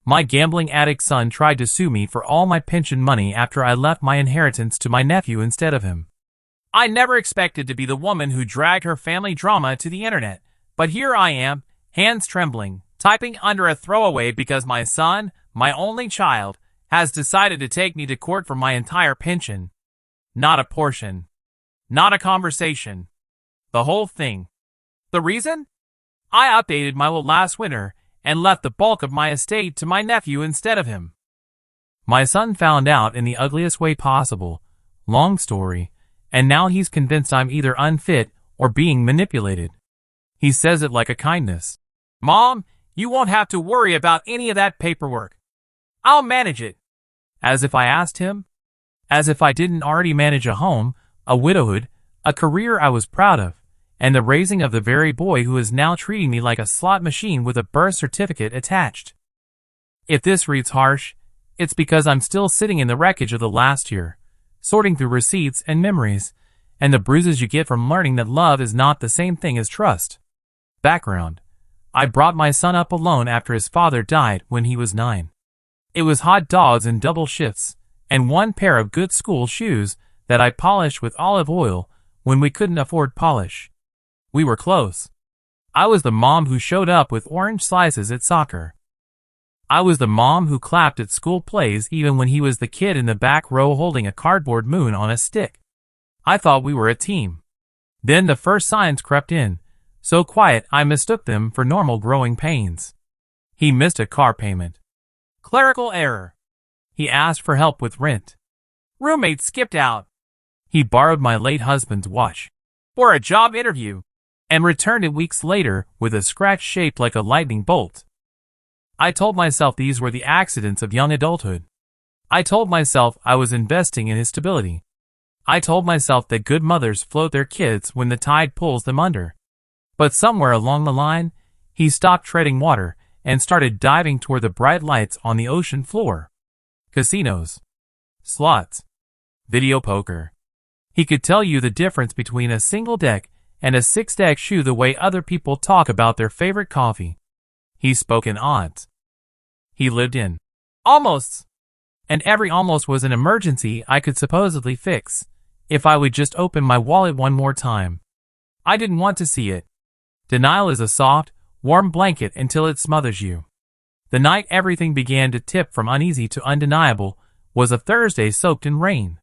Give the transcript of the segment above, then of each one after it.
My gambling addict son tried to sue me for all my pension money after I left my inheritance to my nephew instead of him. I never expected to be the woman who dragged her family drama to the internet, but here I am, hands trembling, typing under a throwaway because my son, my only child, has decided to take me to court for my entire pension. Not a portion. Not a conversation. The whole thing. The reason? I updated my will last winter and left the bulk of my estate to my nephew instead of him. My son found out in the ugliest way possible. Long story. And now he's convinced I'm either unfit or being manipulated. He says it like a kindness. Mom, you won't have to worry about any of that paperwork. I'll manage it. As if I asked him? As if I didn't already manage a home, a widowhood, a career I was proud of, and the raising of the very boy who is now treating me like a slot machine with a birth certificate attached. If this reads harsh, it's because I'm still sitting in the wreckage of the last year, sorting through receipts and memories, and the bruises you get from learning that love is not the same thing as trust. Background. I brought my son up alone after his father died when he was 9. It was hot dogs and double shifts, and one pair of good school shoes that I polished with olive oil when we couldn't afford polish. We were close. I was the mom who showed up with orange slices at soccer. I was the mom who clapped at school plays even when he was the kid in the back row holding a cardboard moon on a stick. I thought we were a team. Then the first signs crept in, so quiet I mistook them for normal growing pains. He missed a car payment. Clerical error. He asked for help with rent. Roommate skipped out. He borrowed my late husband's watch for a job interview and returned it weeks later with a scratch shaped like a lightning bolt. I told myself these were the accidents of young adulthood. I told myself I was investing in his stability. I told myself that good mothers float their kids when the tide pulls them under. But somewhere along the line, he stopped treading water and started diving toward the bright lights on the ocean floor. Casinos. Slots. Video poker. He could tell you the difference between a single deck and a 6-deck shoe the way other people talk about their favorite coffee. He spoke in odds. He lived in almosts. And every almost was an emergency I could supposedly fix, if I would just open my wallet one more time. I didn't want to see it. Denial is a soft, warm blanket until it smothers you. The night everything began to tip from uneasy to undeniable was a Thursday soaked in rain.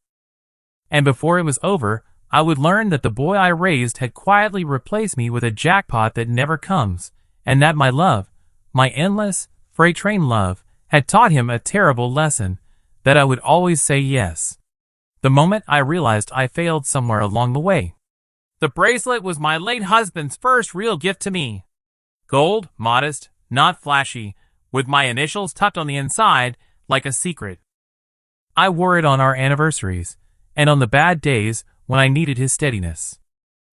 And before it was over, I would learn that the boy I raised had quietly replaced me with a jackpot that never comes, and that my love, my endless, freight train love, had taught him a terrible lesson, that I would always say yes. The moment I realized I failed somewhere along the way. The bracelet was my late husband's first real gift to me. Gold, modest, not flashy, with my initials tucked on the inside like a secret. I wore it on our anniversaries, and on the bad days when I needed his steadiness.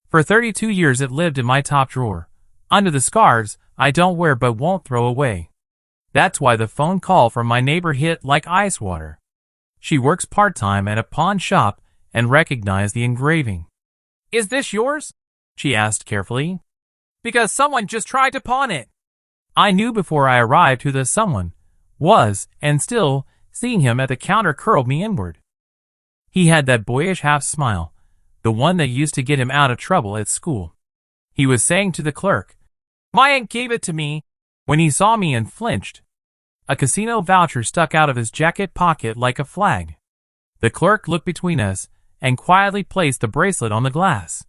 For 32 years it lived in my top drawer, under the scarves I don't wear but won't throw away. That's why the phone call from my neighbor hit like ice water. She works part-time at a pawn shop and recognized the engraving. Is this yours? She asked carefully. Because someone just tried to pawn it. I knew before I arrived who the someone was, and still, seeing him at the counter curled me inward. He had that boyish half-smile, the one that used to get him out of trouble at school. He was saying to the clerk, "My aunt gave it to me," when he saw me and flinched. A casino voucher stuck out of his jacket pocket like a flag. The clerk looked between us and quietly placed the bracelet on the glass.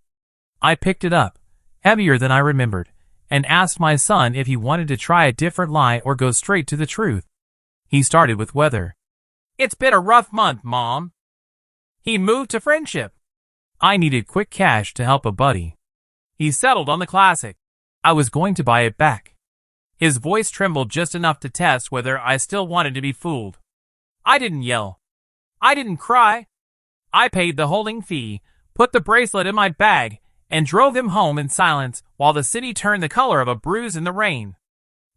I picked it up, heavier than I remembered, and asked my son if he wanted to try a different lie or go straight to the truth. He started with weather. "It's been a rough month, Mom." He moved to friendship. I needed quick cash to help a buddy. He settled on the classic. I was going to buy it back. His voice trembled just enough to test whether I still wanted to be fooled. I didn't yell. I didn't cry. I paid the holding fee, put the bracelet in my bag, and drove him home in silence while the city turned the color of a bruise in the rain.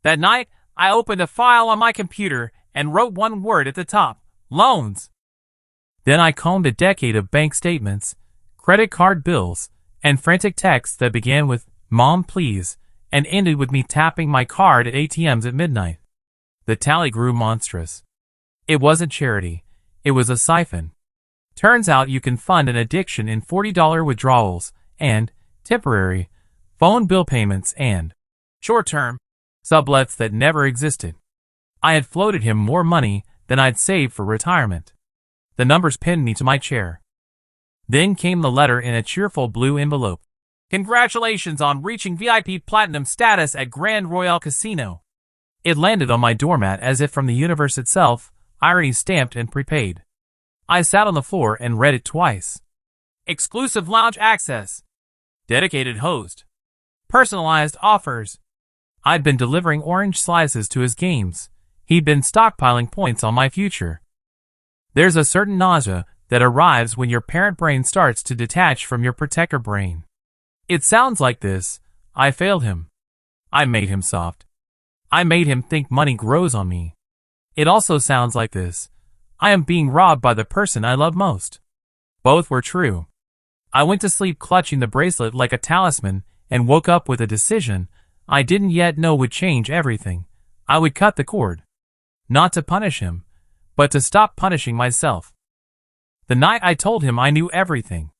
That night, I opened a file on my computer and wrote one word at the top: loans. Then I combed a decade of bank statements, credit card bills, and frantic texts that began with "Mom, please," and ended with me tapping my card at ATMs at midnight. The tally grew monstrous. It wasn't charity. It was a siphon. Turns out you can fund an addiction in $40 withdrawals and temporary phone bill payments and short-term sublets that never existed. I had floated him more money than I'd saved for retirement. The numbers pinned me to my chair. Then came the letter in a cheerful blue envelope. Congratulations on reaching VIP Platinum status at Grand Royale Casino. It landed on my doormat as if from the universe itself, irony stamped and prepaid. I sat on the floor and read it twice. Exclusive lounge access. Dedicated host. Personalized offers. I'd been delivering orange slices to his games. He'd been stockpiling points on my future. There's a certain nausea that arrives when your parent brain starts to detach from your protector brain. It sounds like this. I failed him. I made him soft. I made him think money grows on me. It also sounds like this. I am being robbed by the person I love most. Both were true. I went to sleep clutching the bracelet like a talisman and woke up with a decision I didn't yet know would change everything. I would cut the cord. Not to punish him, but to stop punishing myself. The night I told him I knew everything.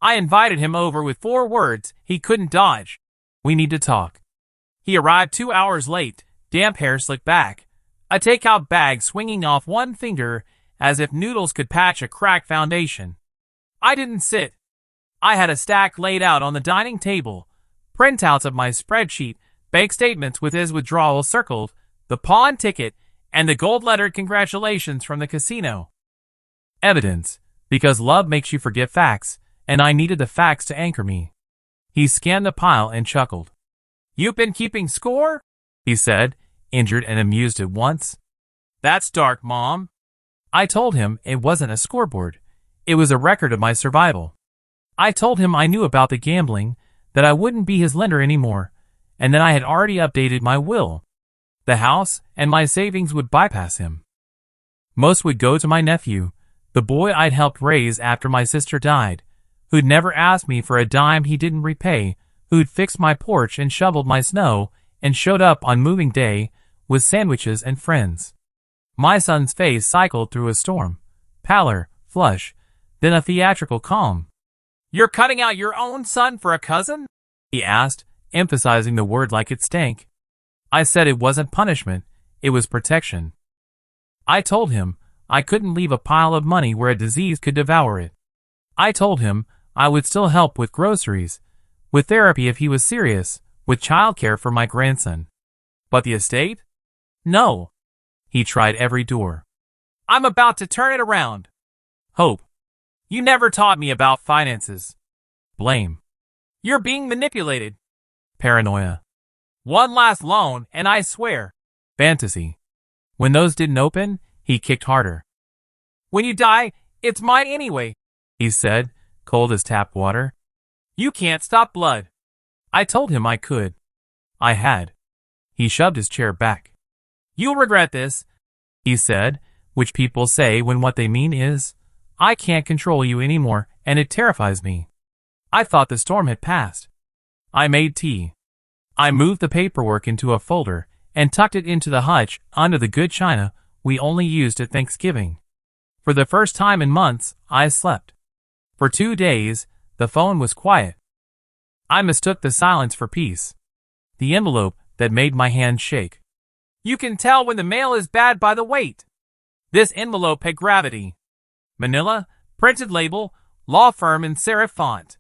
I invited him over with 4 words he couldn't dodge. We need to talk. He arrived 2 hours late, damp hair slicked back, a takeout bag swinging off one finger as if noodles could patch a cracked foundation. I didn't sit. I had a stack laid out on the dining table, printouts of my spreadsheet, bank statements with his withdrawal circled, the pawn ticket, and the gold-lettered congratulations from the casino. Evidence, because love makes you forget facts, and I needed the facts to anchor me. He scanned the pile and chuckled. "You've been keeping score?" he said, injured and amused at once. "That's dark, Mom." I told him it wasn't a scoreboard. It was a record of my survival. I told him I knew about the gambling, that I wouldn't be his lender anymore, and that I had already updated my will. The house and my savings would bypass him. Most would go to my nephew, the boy I'd helped raise after my sister died, who'd never asked me for a dime he didn't repay, who'd fixed my porch and shoveled my snow, and showed up on moving day with sandwiches and friends. My son's face cycled through a storm, pallor, flush, then a theatrical calm. "You're cutting out your own son for a cousin?" he asked, emphasizing the word like it stank. I said it wasn't punishment, it was protection. I told him I couldn't leave a pile of money where a disease could devour it. I told him I would still help with groceries, with therapy if he was serious, with childcare for my grandson. But the estate? No. He tried every door. "I'm about to turn it around." Hope. "You never taught me about finances." Blame. "You're being manipulated." Paranoia. "One last loan, and I swear." Fantasy. When those didn't open, he kicked harder. "When you die, it's mine anyway," he said, cold as tap water. "You can't stop blood." I told him I could. I had. He shoved his chair back. "You'll regret this," he said, which people say when what they mean is, "I can't control you anymore, and it terrifies me." I thought the storm had passed. I made tea. I moved the paperwork into a folder and tucked it into the hutch under the good china we only used at Thanksgiving. For the first time in months, I slept. For 2 days, the phone was quiet. I mistook the silence for peace. The envelope that made my hand shake. "You can tell when the mail is bad by the weight." This envelope had gravity. Manila, printed label, law firm in serif font.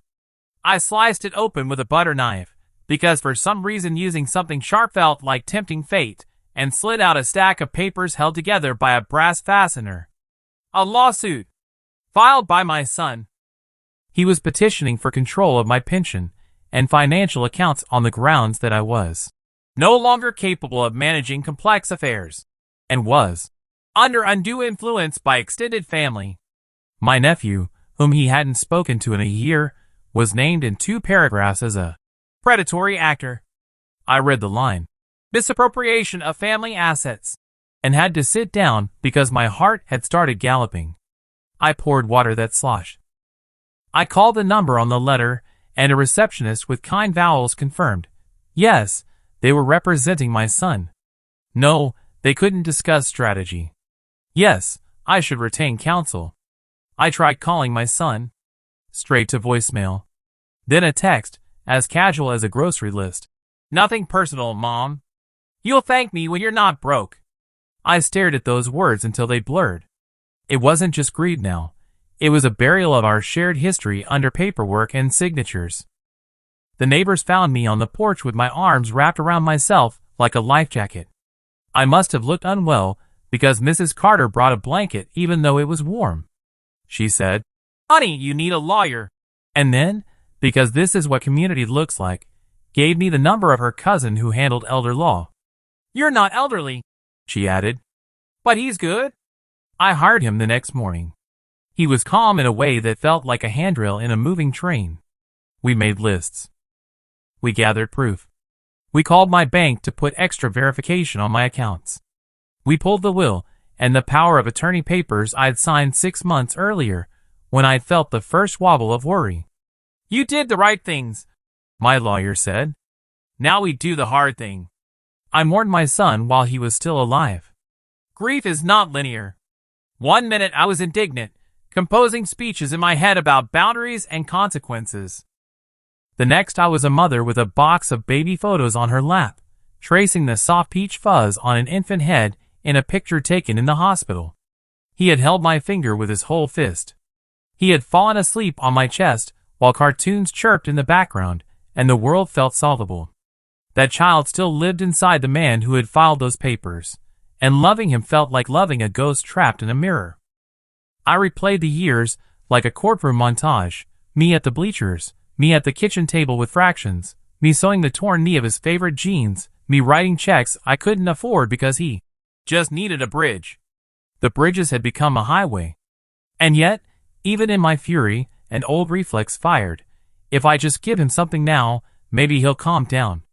I sliced it open with a butter knife, because for some reason using something sharp felt like tempting fate, and slid out a stack of papers held together by a brass fastener. A lawsuit. Filed by my son. He was petitioning for control of my pension and financial accounts on the grounds that I was no longer capable of managing complex affairs, and was under undue influence by extended family. My nephew, whom he hadn't spoken to in a year, was named in 2 paragraphs as a predatory actor. I read the line, misappropriation of family assets, and had to sit down because my heart had started galloping. I poured water that sloshed. I called the number on the letter, and a receptionist with kind vowels confirmed, yes, they were representing my son. No, They couldn't discuss strategy. Yes, I should retain counsel. I tried calling my son. Straight to voicemail. Then a text, as casual as a grocery list. Nothing personal, Mom. You'll thank me when you're not broke. I stared at those words until they blurred. It wasn't just greed now. It was a burial of our shared history under paperwork and signatures. The neighbors found me on the porch with my arms wrapped around myself like a life jacket. I must have looked unwell because Mrs. Carter brought a blanket even though it was warm. She said, "Honey, you need a lawyer." And then, because this is what community looks like, gave me the number of her cousin who handled elder law. "You're not elderly," she added. "But he's good." I hired him the next morning. He was calm in a way that felt like a handrail in a moving train. We made lists. We gathered proof. We called my bank to put extra verification on my accounts. We pulled the will and the power of attorney papers I'd signed 6 months earlier when I'd felt the first wobble of worry. "You did the right things," my lawyer said. "Now we do the hard thing." I mourned my son while he was still alive. Grief is not linear. 1 minute I was indignant, composing speeches in my head about boundaries and consequences. The next I was a mother with a box of baby photos on her lap, tracing the soft peach fuzz on an infant head in a picture taken in the hospital. He had held my finger with his whole fist. He had fallen asleep on my chest while cartoons chirped in the background and the world felt solvable. That child still lived inside the man who had filed those papers, and loving him felt like loving a ghost trapped in a mirror. I replayed the years like a courtroom montage, me at the bleachers, me at the kitchen table with fractions, me sewing the torn knee of his favorite jeans, me writing checks I couldn't afford because he just needed a bridge. The bridges had become a highway. And yet, even in my fury, an old reflex fired. If I just give him something now, maybe he'll calm down.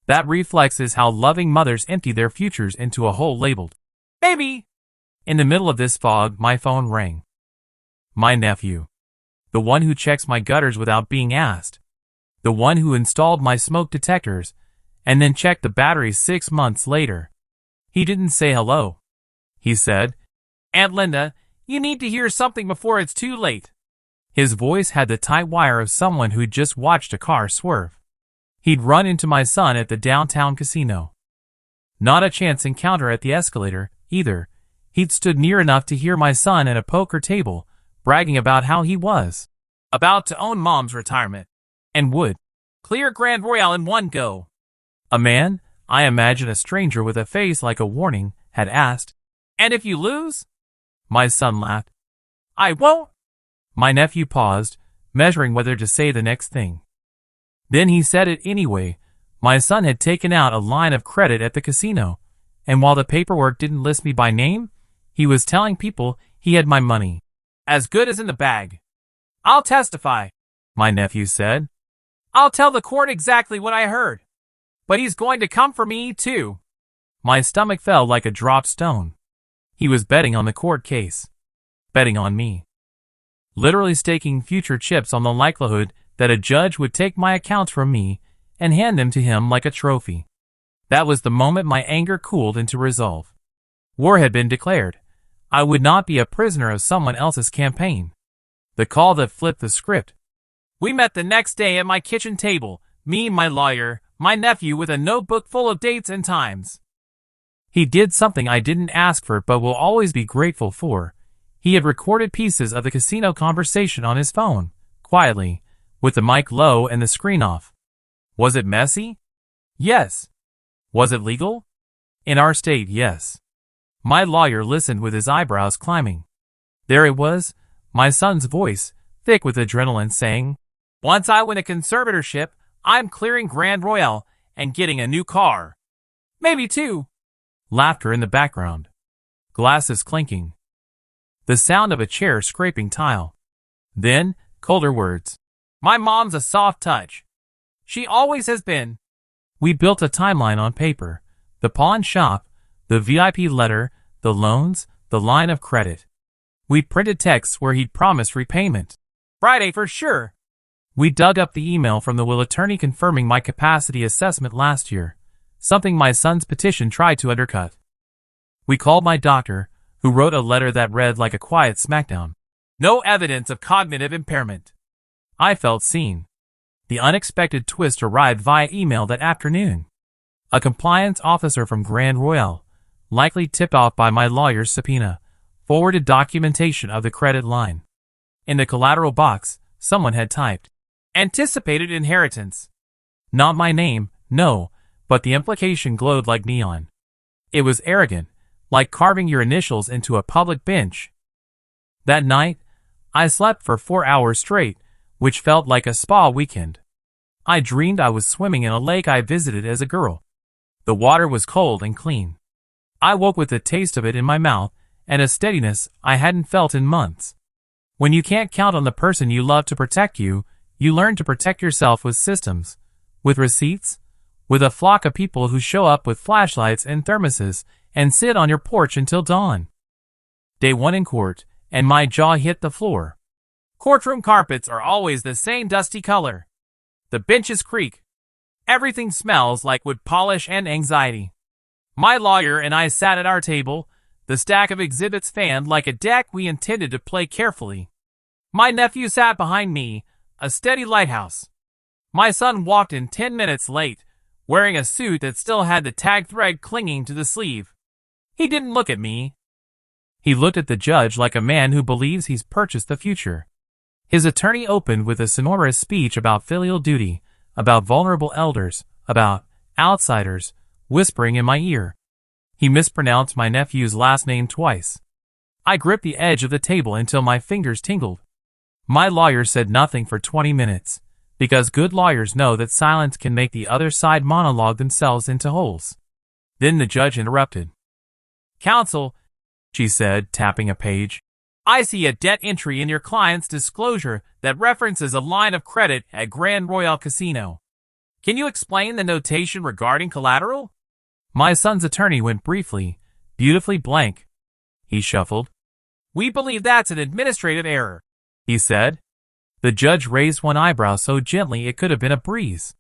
That reflex is how loving mothers empty their futures into a hole labeled "Baby." In the middle of this fog, my phone rang. My nephew. The one who checks my gutters without being asked. The one who installed my smoke detectors and then checked the batteries 6 months later. He didn't say hello. He said, "Aunt Linda, you need to hear something before it's too late." His voice had the tight wire of someone who'd just watched a car swerve. He'd run into my son at the downtown casino. Not a chance encounter at the escalator, either. He'd stood near enough to hear my son at a poker table, bragging about how he was about to own Mom's retirement, and would clear Grand Royale in one go. A man, I imagine a stranger with a face like a warning, had asked, "And if you lose?" My son laughed. "I won't." My nephew paused, measuring whether to say the next thing. Then he said it anyway. My son had taken out a line of credit at the casino, and while the paperwork didn't list me by name, he was telling people he had my money. "As good as in the bag." "I'll testify," my nephew said. "I'll tell the court exactly what I heard. But he's going to come for me, too." My stomach fell like a dropped stone. He was betting on the court case. Betting on me. Literally staking future chips on the likelihood that a judge would take my accounts from me and hand them to him like a trophy. That was the moment my anger cooled into resolve. War had been declared. I would not be a prisoner of someone else's campaign. The call that flipped the script. We met the next day at my kitchen table, me, my lawyer, my nephew with a notebook full of dates and times. He did something I didn't ask for but will always be grateful for. He had recorded pieces of the casino conversation on his phone, quietly, with the mic low and the screen off. Was it messy? Yes. Was it legal? In our state, yes. My lawyer listened with his eyebrows climbing. There it was, my son's voice, thick with adrenaline, saying, "Once I win a conservatorship, I'm clearing Grand Royale and getting a new car. Maybe 2. Laughter in the background. Glasses clinking. The sound of a chair scraping tile. Then, colder words. "My mom's a soft touch. She always has been." We built a timeline on paper. The pawn shop, the VIP letter, the loans, the line of credit. We printed texts where he'd promised repayment. "Friday for sure." We dug up the email from the will attorney confirming my capacity assessment last year, something my son's petition tried to undercut. We called my doctor, who wrote a letter that read like a quiet smackdown. No evidence of cognitive impairment. I felt seen. The unexpected twist arrived via email that afternoon. A compliance officer from Grand Royale, likely tipped off by my lawyer's subpoena, forwarded documentation of the credit line. In the collateral box, someone had typed, "Anticipated inheritance." Not my name, no, but the implication glowed like neon. It was arrogant, like carving your initials into a public bench. That night, I slept for 4 hours straight, which felt like a spa weekend. I dreamed I was swimming in a lake I visited as a girl. The water was cold and clean. I woke with the taste of it in my mouth and a steadiness I hadn't felt in months. When you can't count on the person you love to protect you, you learn to protect yourself with systems, with receipts, with a flock of people who show up with flashlights and thermoses and sit on your porch until dawn. Day 1 in court, and my jaw hit the floor. Courtroom carpets are always the same dusty color. The benches creak. Everything smells like wood polish and anxiety. My lawyer and I sat at our table, the stack of exhibits fanned like a deck we intended to play carefully. My nephew sat behind me, a steady lighthouse. My son walked in 10 minutes late, wearing a suit that still had the tag thread clinging to the sleeve. He didn't look at me. He looked at the judge like a man who believes he's purchased the future. His attorney opened with a sonorous speech about filial duty, about vulnerable elders, about outsiders, whispering in my ear. He mispronounced my nephew's last name twice. I gripped the edge of the table until my fingers tingled. My lawyer said nothing for 20 minutes, because good lawyers know that silence can make the other side monologue themselves into holes. Then the judge interrupted. "Counsel," she said, tapping a page, "I see a debt entry in your client's disclosure that references a line of credit at Grand Royale Casino. Can you explain the notation regarding collateral?" My son's attorney went briefly, beautifully blank. He shuffled. "We believe that's an administrative error," he said. The judge raised one eyebrow so gently it could have been a breeze.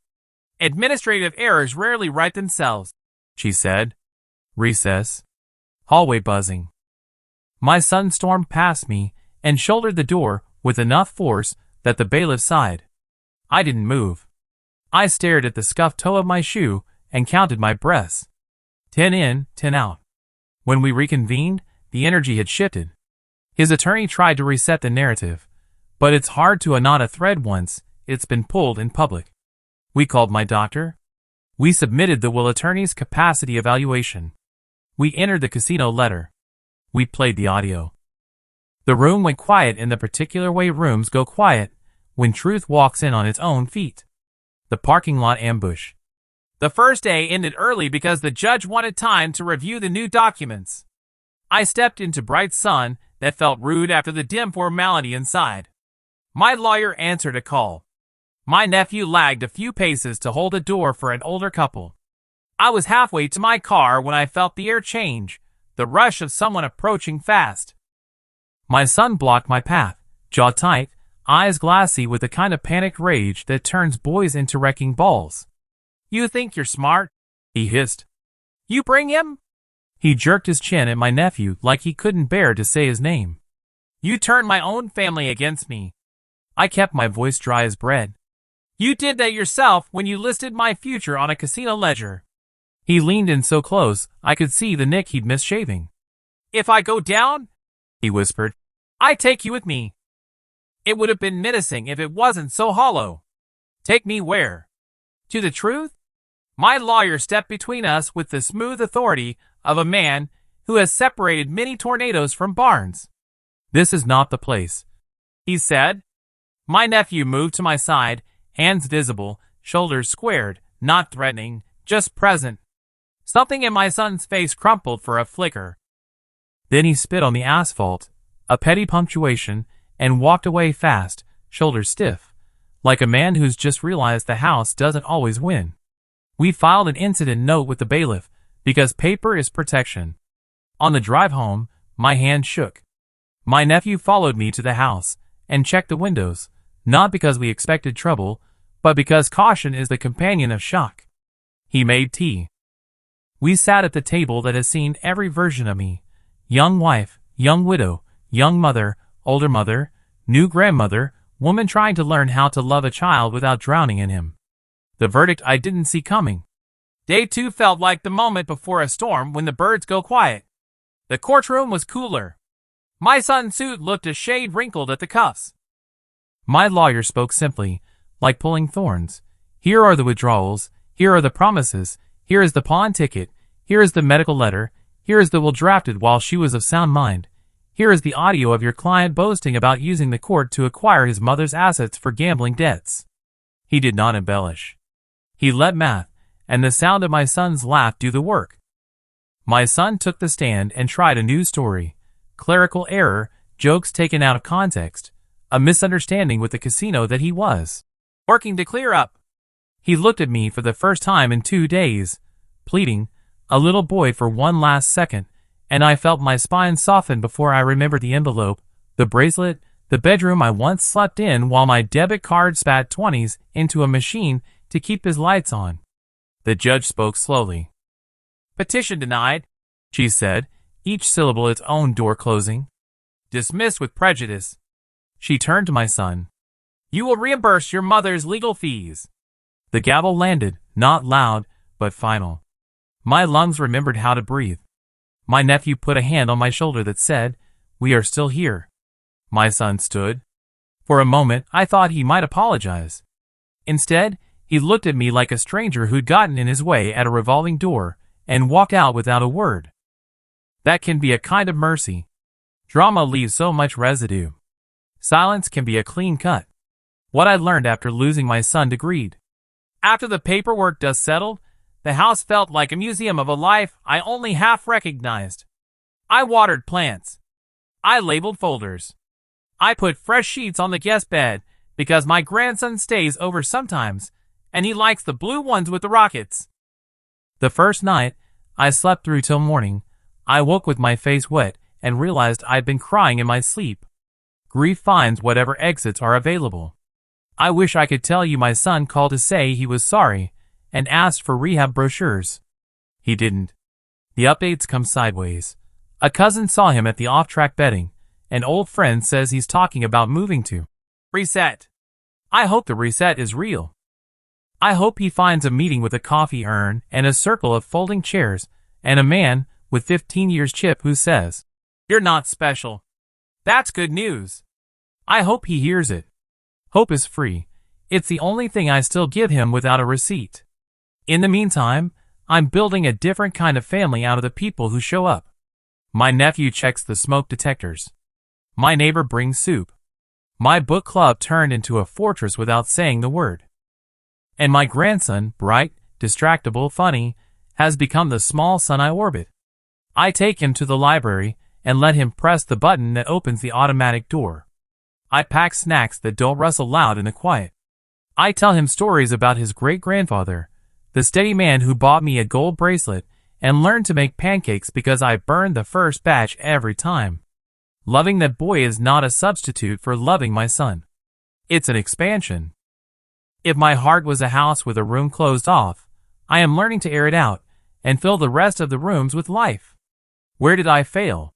"Administrative errors rarely right themselves," she said. Recess. Hallway buzzing. My son stormed past me and shouldered the door with enough force that the bailiff sighed. I didn't move. I stared at the scuffed toe of my shoe and counted my breaths. 10 in, 10 out. When we reconvened, the energy had shifted. His attorney tried to reset the narrative, but it's hard to unknot a thread once it's been pulled in public. We called my doctor. We submitted the will attorney's capacity evaluation. We entered the casino letter. We played the audio. The room went quiet in the particular way rooms go quiet when truth walks in on its own feet. The parking lot ambush. The first day ended early because the judge wanted time to review the new documents. I stepped into bright sun that felt rude after the dim formality inside. My lawyer answered a call. My nephew lagged a few paces to hold a door for an older couple. I was halfway to my car when I felt the air change, the rush of someone approaching fast. My son blocked my path, jaw tight, eyes glassy with the kind of panicked rage that turns boys into wrecking balls. "You think you're smart?" he hissed. "You bring him?" He jerked his chin at my nephew like he couldn't bear to say his name. "You turned my own family against me." I kept my voice dry as bread. "You did that yourself when you listed my future on a casino ledger." He leaned in so close I could see the nick he'd missed shaving. "If I go down," he whispered, "I take you with me." It would have been menacing if it wasn't so hollow. "Take me where?" "To the truth?" My lawyer stepped between us with the smooth authority of a man who has separated many tornadoes from barns. "This is not the place," he said. My nephew moved to my side, hands visible, shoulders squared, not threatening, just present. Something in my son's face crumpled for a flicker. Then he spit on the asphalt, a petty punctuation, and walked away fast, shoulders stiff, like a man who's just realized the house doesn't always win. We filed an incident note with the bailiff, because paper is protection. On the drive home, my hand shook. My nephew followed me to the house and checked the windows, not because we expected trouble, but because caution is the companion of shock. He made tea. We sat at the table that has seen every version of me. Young wife, young widow, young mother, older mother, new grandmother, woman trying to learn how to love a child without drowning in him. The verdict I didn't see coming. Day 2 felt like the moment before a storm when the birds go quiet. The courtroom was cooler. My son's suit looked a shade wrinkled at the cuffs. My lawyer spoke simply, like pulling thorns. Here are the withdrawals, here are the promises, here is the pawn ticket, here is the medical letter, here is the will drafted while she was of sound mind. Here is the audio of your client boasting about using the court to acquire his mother's assets for gambling debts. He did not embellish. He let math and the sound of my son's laugh do the work. My son took the stand and tried a new story. Clerical error, jokes taken out of context, a misunderstanding with the casino that he was working to clear up. He looked at me for the first time in 2 days, pleading, a little boy for one last second, and I felt my spine soften before I remembered the envelope, the bracelet, the bedroom I once slept in while my debit card spat 20s into a machine to keep his lights on. The judge spoke slowly. Petition denied, she said, each syllable its own door closing. Dismissed with prejudice. She turned to my son. You will reimburse your mother's legal fees. The gavel landed, not loud, but final. My lungs remembered how to breathe. My nephew put a hand on my shoulder that said, We are still here. My son stood. For a moment, I thought he might apologize. Instead, he looked at me like a stranger who'd gotten in his way at a revolving door and walked out without a word. That can be a kind of mercy. Drama leaves so much residue. Silence can be a clean cut. What I learned after losing my son to greed. After the paperwork dust settled, the house felt like a museum of a life I only half recognized. I watered plants. I labeled folders. I put fresh sheets on the guest bed because my grandson stays over sometimes, and he likes the blue ones with the rockets. The first night, I slept through till morning. I woke with my face wet and realized I'd been crying in my sleep. Grief finds whatever exits are available. I wish I could tell you my son called to say he was sorry and asked for rehab brochures. He didn't. The updates come sideways. A cousin saw him at the off-track betting. An old friend says he's talking about moving to Reset. I hope the reset is real. I hope he finds a meeting with a coffee urn and a circle of folding chairs and a man with 15 years chip who says, You're not special. That's good news. I hope he hears it. Hope is free. It's the only thing I still give him without a receipt. In the meantime, I'm building a different kind of family out of the people who show up. My nephew checks the smoke detectors. My neighbor brings soup. My book club turned into a fortress without saying the word. And my grandson, bright, distractible, funny, has become the small son I orbit. I take him to the library and let him press the button that opens the automatic door. I pack snacks that don't rustle loud in the quiet. I tell him stories about his great-grandfather, the steady man who bought me a gold bracelet and learned to make pancakes because I burned the first batch every time. Loving that boy is not a substitute for loving my son. It's an expansion. If my heart was a house with a room closed off, I am learning to air it out and fill the rest of the rooms with life. Where did I fail?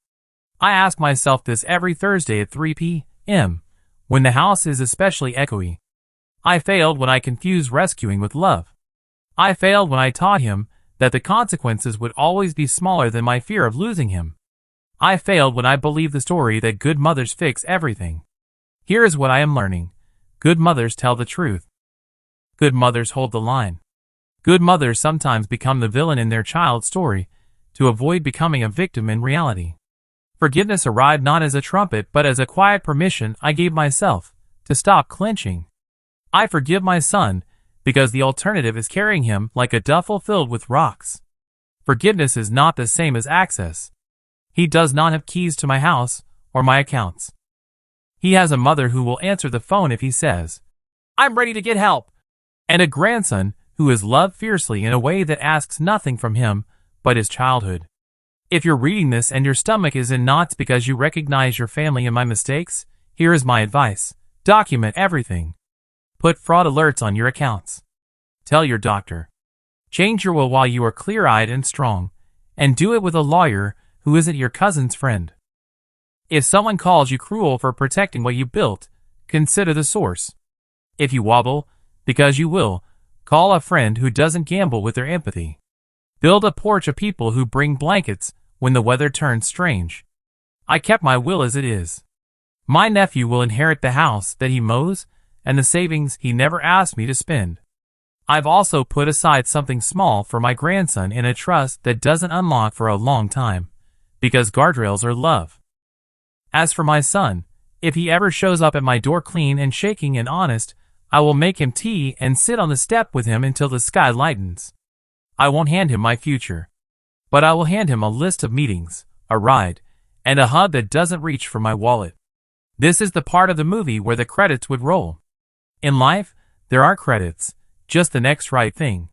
I ask myself this every Thursday at 3 p.m., when the house is especially echoey. I failed when I confused rescuing with love. I failed when I taught him that the consequences would always be smaller than my fear of losing him. I failed when I believed the story that good mothers fix everything. Here is what I am learning. Good mothers tell the truth. Good mothers hold the line. Good mothers sometimes become the villain in their child's story to avoid becoming a victim in reality. Forgiveness arrived not as a trumpet but as a quiet permission I gave myself to stop clenching. I forgive my son because the alternative is carrying him like a duffel filled with rocks. Forgiveness is not the same as access. He does not have keys to my house or my accounts. He has a mother who will answer the phone if he says, I'm ready to get help, and a grandson who is loved fiercely in a way that asks nothing from him but his childhood. If you're reading this and your stomach is in knots because you recognize your family and my mistakes, here is my advice. Document everything. Put fraud alerts on your accounts. Tell your doctor. Change your will while you are clear-eyed and strong, and do it with a lawyer who isn't your cousin's friend. If someone calls you cruel for protecting what you built, consider the source. If you wobble, because you will, call a friend who doesn't gamble with their empathy. Build a porch of people who bring blankets when the weather turns strange. I kept my will as it is. My nephew will inherit the house that he mows and the savings he never asked me to spend. I've also put aside something small for my grandson in a trust that doesn't unlock for a long time, because guardrails are love. As for my son, if he ever shows up at my door clean and shaking and honest, I will make him tea and sit on the step with him until the sky lightens. I won't hand him my future, but I will hand him a list of meetings, a ride, and a hug that doesn't reach for my wallet. This is the part of the movie where the credits would roll. In life, there are credits, just the next right thing.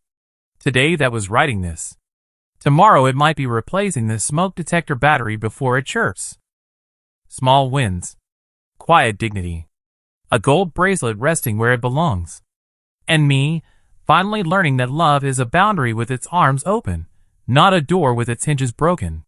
Today that was writing this. Tomorrow it might be replacing the smoke detector battery before it chirps. Small wins. Quiet dignity. A gold bracelet resting where it belongs. And me, finally learning that love is a boundary with its arms open, not a door with its hinges broken.